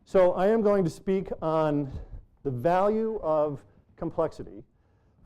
So I am going to speak on the value of complexity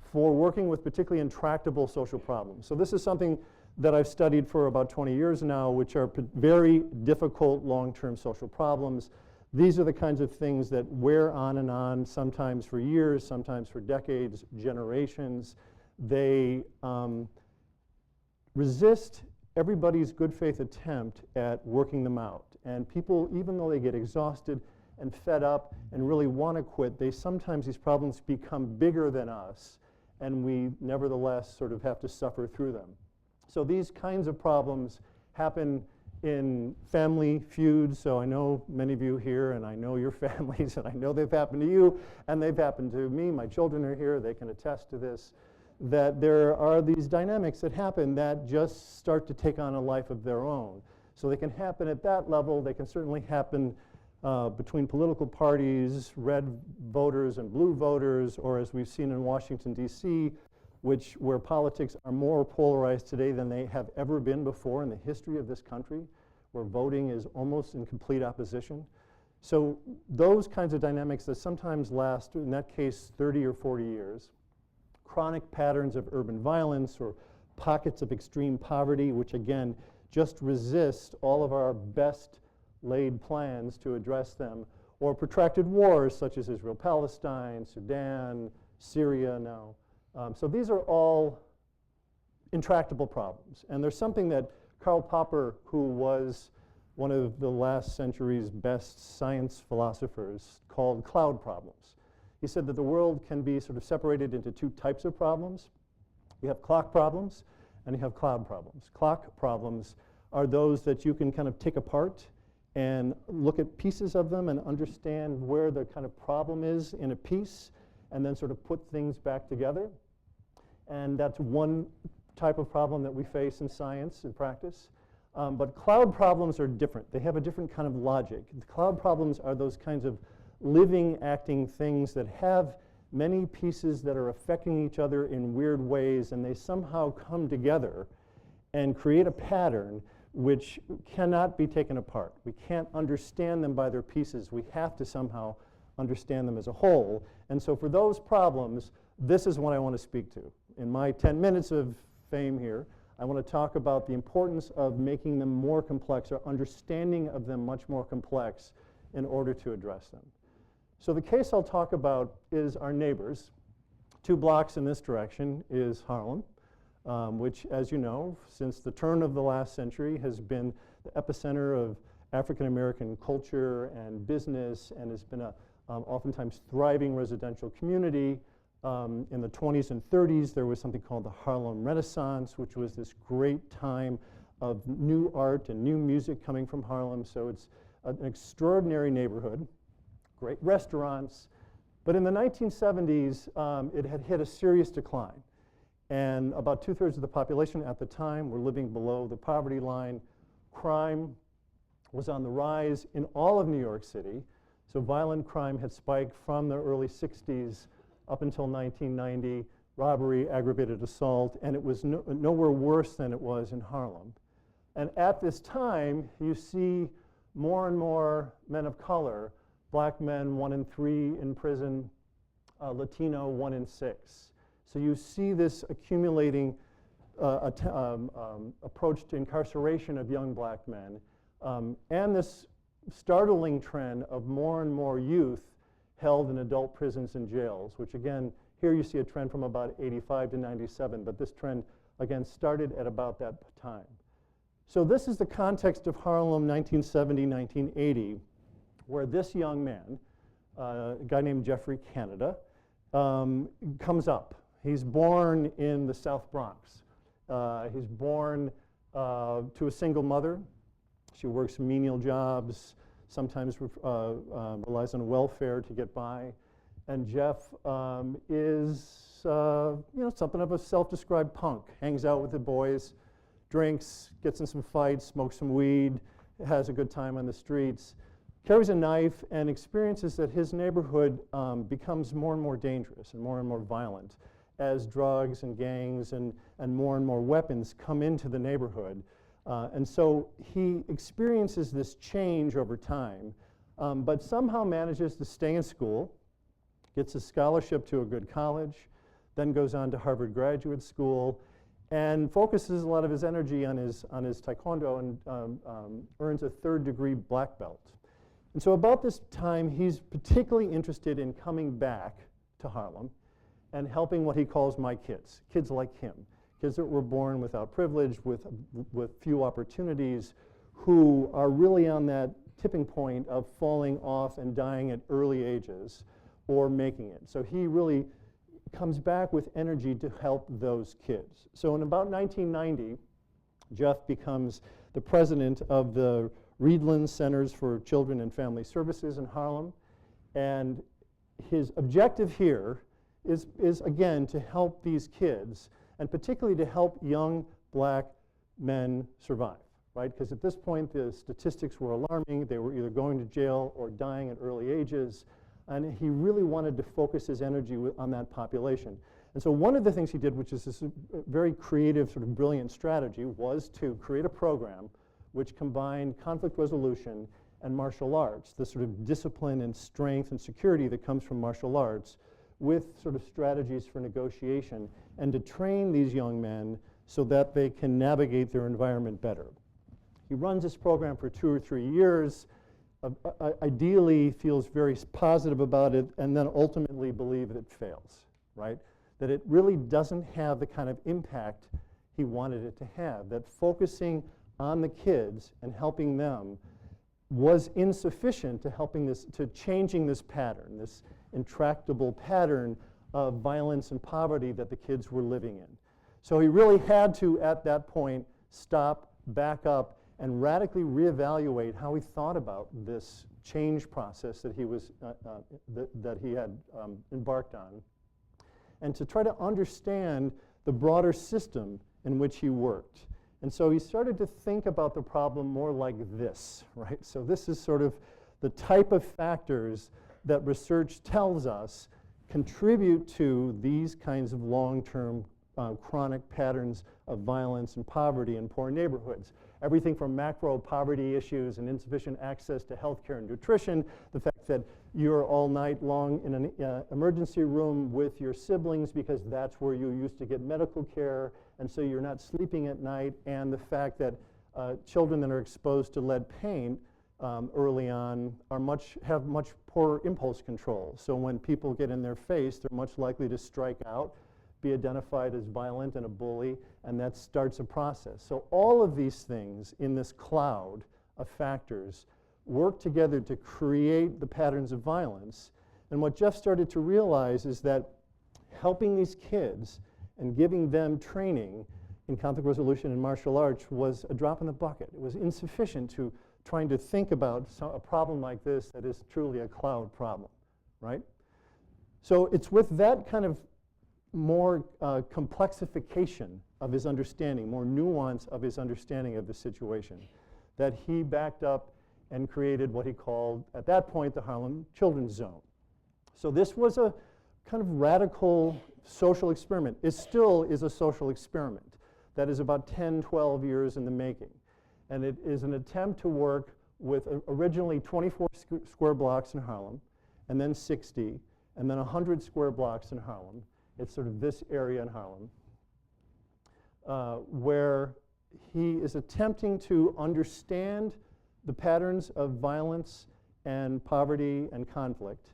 for working with particularly intractable social problems. So this is something that I've studied for about 20 years now, which are very difficult long-term social problems. These are the kinds of things that wear on and on, sometimes for years, sometimes for decades, generations. They resist everybody's good faith attempt at working them out. And people, even though they get exhausted and fed up and really want to quit, sometimes these problems become bigger than us, and we nevertheless sort of have to suffer through them. So these kinds of problems happen in family feuds. So I know many of you here, and I know your families, and I know they've happened to you, and they've happened to me. My children are here, they can attest to this, that there are these dynamics that happen that just start to take on a life of their own. So they can happen at that level. They can certainly happen between political parties, red voters and blue voters, or as we've seen in Washington, D.C., where politics are more polarized today than they have ever been before in the history of this country, where voting is almost in complete opposition. So those kinds of dynamics that sometimes last, in that case, 30 or 40 years, chronic patterns of urban violence or pockets of extreme poverty, which again just resist all of our best laid plans to address them, or protracted wars such as Israel-Palestine, Sudan, Syria now. So these are all intractable problems. And there's something that Karl Popper, who was one of the last century's best science philosophers, called cloud problems. He said that the world can be sort of separated into two types of problems. You have clock problems and you have cloud problems. Clock problems are those that you can kind of take apart and look at pieces of them and understand where the kind of problem is in a piece, and then sort of put things back together. And that's one type of problem that we face in science and practice. But cloud problems are different. They have a different kind of logic. The cloud problems are those kinds of living, acting things that have many pieces that are affecting each other in weird ways, and they somehow come together and create a pattern which cannot be taken apart. We can't understand them by their pieces. We have to somehow understand them as a whole. And so for those problems, this is what I want to speak to. In my 10 minutes of fame here, I want to talk about the importance of making them more complex, or understanding of them much more complex, in order to address them. So the case I'll talk about is our neighbors. 2 blocks in this direction is Harlem, which, as you know, since the turn of the last century has been the epicenter of African American culture and business, and has been a oftentimes thriving residential community. In the 20s and 30s, there was something called the Harlem Renaissance, which was this great time of new art and new music coming from Harlem. So it's an extraordinary neighborhood, great restaurants. But in the 1970s, it had hit a serious decline. And about 2/3 of the population at the time were living below the poverty line. Crime was on the rise in all of New York City. So violent crime had spiked from the early 60s up until 1990, robbery, aggravated assault, and it was nowhere worse than it was in Harlem. And at this time, you see more and more men of color, black men, 1 in 3 in prison, Latino, 1 in 6. So you see this accumulating approach to incarceration of young black men, and this startling trend of more and more youth held in adult prisons and jails, which again, here you see a trend from about 85 to 97, but this trend, again, started at about that time. So this is the context of Harlem 1970, 1980, where this young man, a guy named Jeffrey Canada, comes up. He's born in the South Bronx. He's born to a single mother. She works menial jobs, sometimes relies on welfare to get by. And Jeff is something of a self-described punk. Hangs out with the boys, drinks, gets in some fights, smokes some weed, has a good time on the streets, carries a knife, and experiences that his neighborhood becomes more and more dangerous and more violent as drugs and gangs and more weapons come into the neighborhood. And so he experiences this change over time but somehow manages to stay in school, gets a scholarship to a good college, then goes on to Harvard Graduate School, and focuses a lot of his energy on his taekwondo and earns a third-degree black belt. And so about this time, he's particularly interested in coming back to Harlem and helping what he calls my kids, kids like him, kids that were born without privilege, with few opportunities, who are really on that tipping point of falling off and dying at early ages or making it. So he really comes back with energy to help those kids. So in about 1990, Jeff becomes the president of the Reedland Centers for Children and Family Services in Harlem. And his objective here is again, to help these kids, and particularly to help young black men survive, right? Because at this point, the statistics were alarming. They were either going to jail or dying at early ages. And he really wanted to focus his energy on that population. And so one of the things he did, which is this very creative, sort of brilliant strategy, was to create a program which combined conflict resolution and martial arts, the sort of discipline and strength and security that comes from martial arts, with sort of strategies for negotiation, and to train these young men so that they can navigate their environment better. He runs this program for 2 or 3 years, ideally feels very positive about it, and then ultimately believe that it fails, right? That it really doesn't have the kind of impact he wanted it to have, that focusing on the kids and helping them was insufficient to changing this pattern, this intractable pattern of violence and poverty that the kids were living in. So he really had to, at that point, stop, back up, and radically reevaluate how he thought about this change process that he had embarked on, and to try to understand the broader system in which he worked. And so he started to think about the problem more like this, right? So this is sort of the type of factors that research tells us contribute to these kinds of long-term chronic patterns of violence and poverty in poor neighborhoods. Everything from macro poverty issues and insufficient access to health care and nutrition, the fact that you're all night long in an emergency room with your siblings because that's where you used to get medical care, and so you're not sleeping at night, and the fact that children that are exposed to lead paint early on have much poorer impulse control. So when people get in their face, they're much likely to strike out, be identified as violent and a bully, and that starts a process. So all of these things in this cloud of factors work together to create the patterns of violence. And what Jeff started to realize is that helping these kids and giving them training in conflict resolution and martial arts was a drop in the bucket. It was insufficient to trying to think about a problem like this that is truly a cloud problem, right? So it's with that kind of more complexification of his understanding, more nuance of his understanding of the situation, that he backed up and created what he called, at that point, the Harlem Children's Zone. So this was a kind of radical social experiment. It still is a social experiment that is about 10, 12 years in the making. And it is an attempt to work with originally 24 square blocks in Harlem, and then 60, and then 100 square blocks in Harlem. It's sort of this area in Harlem, where he is attempting to understand the patterns of violence and poverty and conflict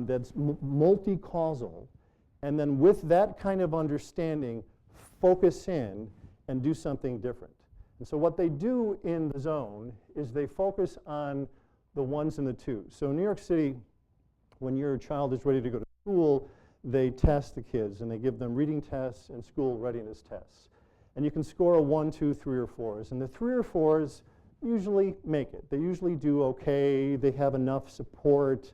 that's multi-causal, and then with that kind of understanding, focus in and do something different. And so what they do in the zone is they focus on the ones and the twos. So in New York City, when your child is ready to go to school, they test the kids, and they give them reading tests and school readiness tests. And you can score a 1, 2, 3, or 4s. And the 3 or 4s usually make it. They usually do okay. They have enough support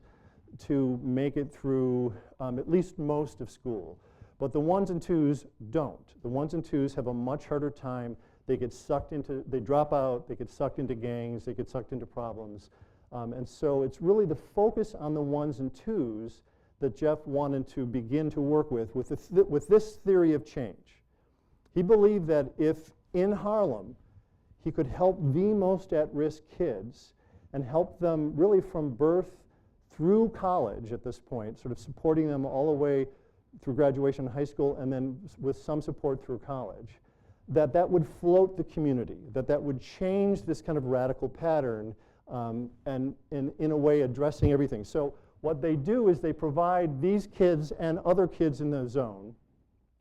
to make it through at least most of school. But the 1s and 2s don't. The 1s and 2s have a much harder time. They get sucked into, they drop out, they get sucked into gangs, they get sucked into problems. And so it's really the focus on the 1s and 2s that Jeff wanted to begin to work with this theory of change. He believed that if in Harlem he could help the most at-risk kids and help them really from birth through college at this point, sort of supporting them all the way through graduation in high school and then with some support through college, that would float the community, that would change this kind of radical pattern and in a way addressing everything. So what they do is they provide these kids and other kids in the zone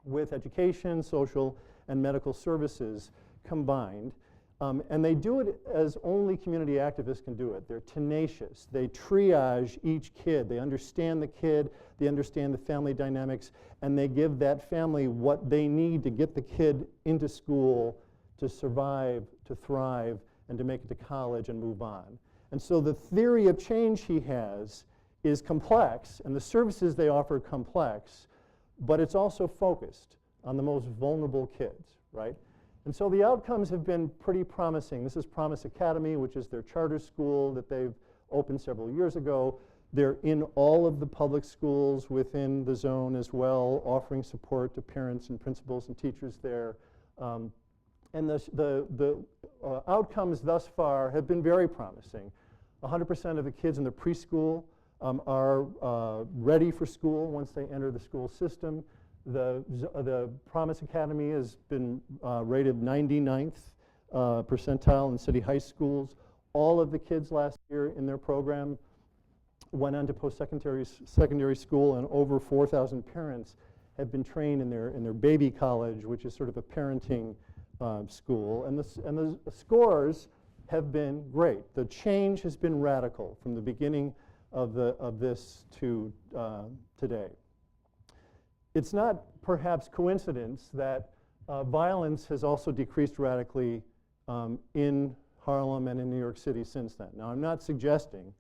with education, social, and medical services combined. And they do it as only community activists can do it. They're tenacious. They triage each kid. They understand the kid. They understand the family dynamics. And they give that family what they need to get the kid into school, to survive, to thrive, and to make it to college and move on. And so the theory of change he has is complex, and the services they offer are complex, but it's also focused on the most vulnerable kids, right? And so the outcomes have been pretty promising. This is Promise Academy, which is their charter school that they've opened several years ago. They're in all of the public schools within the zone as well, offering support to parents and principals and teachers there. And the outcomes thus far have been very promising. 100% of the kids in the preschool are ready for school once they enter the school system. The Promise Academy has been rated 99th percentile in city high schools. All of the kids last year in their program went on to post-secondary school, and over 4,000 parents have been trained in their baby college, which is sort of a parenting school. And the scores have been great. The change has been radical from the beginning of this to today. It's not perhaps coincidence that violence has also decreased radically in Harlem and in New York City since then. Now, I'm not suggesting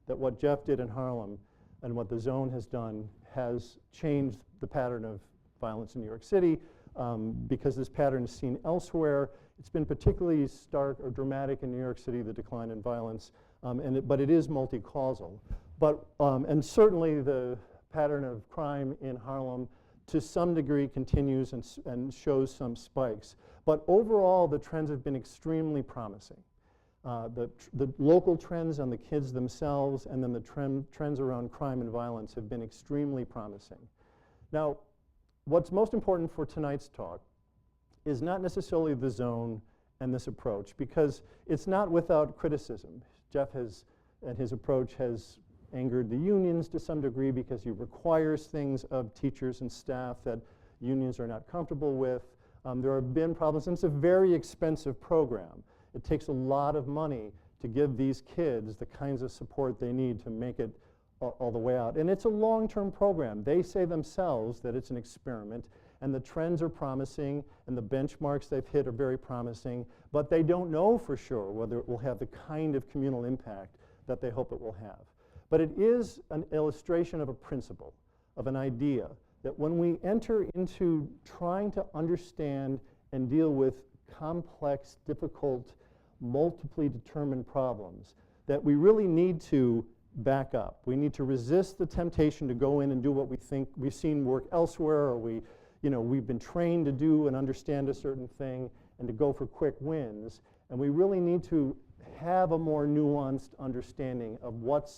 that what Jeff did in Harlem and what the zone has done has changed the pattern of violence in New York City, because this pattern is seen elsewhere. It's been particularly stark or dramatic in New York City, the decline in violence, but it is multi-causal. And certainly the pattern of crime in Harlem to some degree continues and shows some spikes. But overall, the trends have been extremely promising. The local trends on the kids themselves and then the trends around crime and violence have been extremely promising. Now, what's most important for tonight's talk is not necessarily the zone and this approach, because it's not without criticism. Jeff and his approach has angered the unions to some degree because he requires things of teachers and staff that unions are not comfortable with. There have been problems, and it's a very expensive program. It takes a lot of money to give these kids the kinds of support they need to make it all the way out. And it's a long-term program. They say themselves that it's an experiment, and the trends are promising, and the benchmarks they've hit are very promising, but they don't know for sure whether it will have the kind of communal impact that they hope it will have. But it is an illustration of a principle, of an idea, that when we enter into trying to understand and deal with complex, difficult, multiply determined problems, that we really need to back up. We need to resist the temptation to go in and do what we think we've seen work elsewhere, or we've been trained to do and understand a certain thing, and to go for quick wins. And we really need to have a more nuanced understanding of what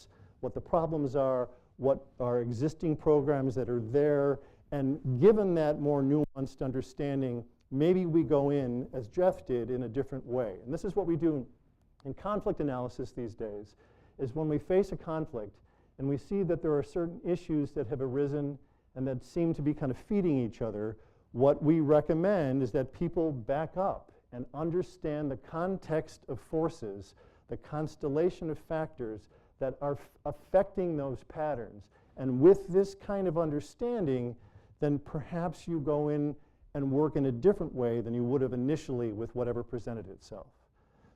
the problems are, what are existing programs that are there, and given that more nuanced understanding, maybe we go in, as Jeff did, in a different way. And this is what we do in conflict analysis these days, is when we face a conflict and we see that there are certain issues that have arisen and that seem to be kind of feeding each other, what we recommend is that people back up and understand the context of forces, the constellation of factors that are affecting those patterns. And with this kind of understanding, then perhaps you go in and work in a different way than you would have initially with whatever presented itself.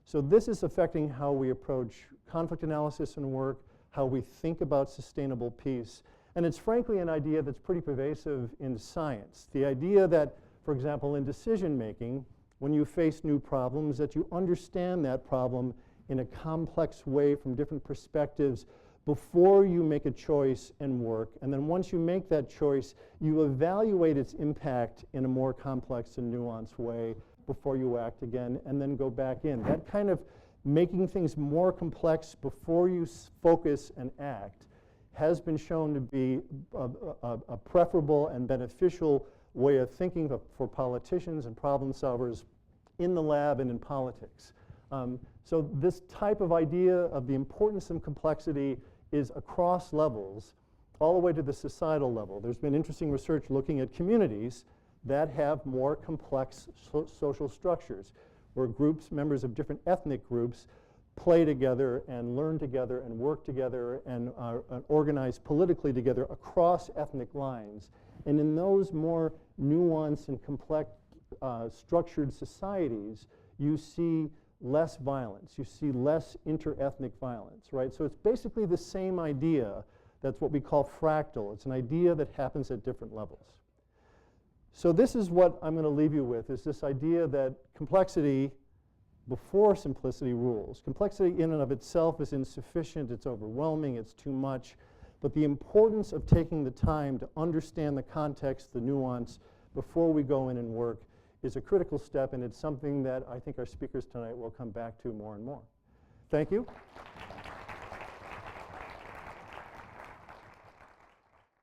So this is affecting how we approach conflict analysis and work, how we think about sustainable peace. And it's frankly an idea that's pretty pervasive in science. The idea that, for example, in decision making, when you face new problems, that you understand that problem in a complex way from different perspectives before you make a choice and work. And then once you make that choice, you evaluate its impact in a more complex and nuanced way before you act again, and then go back in. That kind of making things more complex before you focus and act has been shown to be a preferable and beneficial way of thinking for politicians and problem solvers in the lab and in politics. So this type of idea of the importance of complexity is across levels, all the way to the societal level. There's been interesting research looking at communities that have more complex social structures, where groups, members of different ethnic groups, play together and learn together and work together and organize politically together across ethnic lines. And in those more nuanced and complex structured societies, you see less violence, you see less inter-ethnic violence, right? So it's basically the same idea. That's what we call fractal. It's an idea that happens at different levels. So this is what I'm going to leave you with, is this idea that complexity before simplicity rules. Complexity in and of itself is insufficient, it's overwhelming, it's too much, but the importance of taking the time to understand the context, the nuance, before we go in and work is a critical step, and it's something that I think our speakers tonight will come back to more and more. Thank you.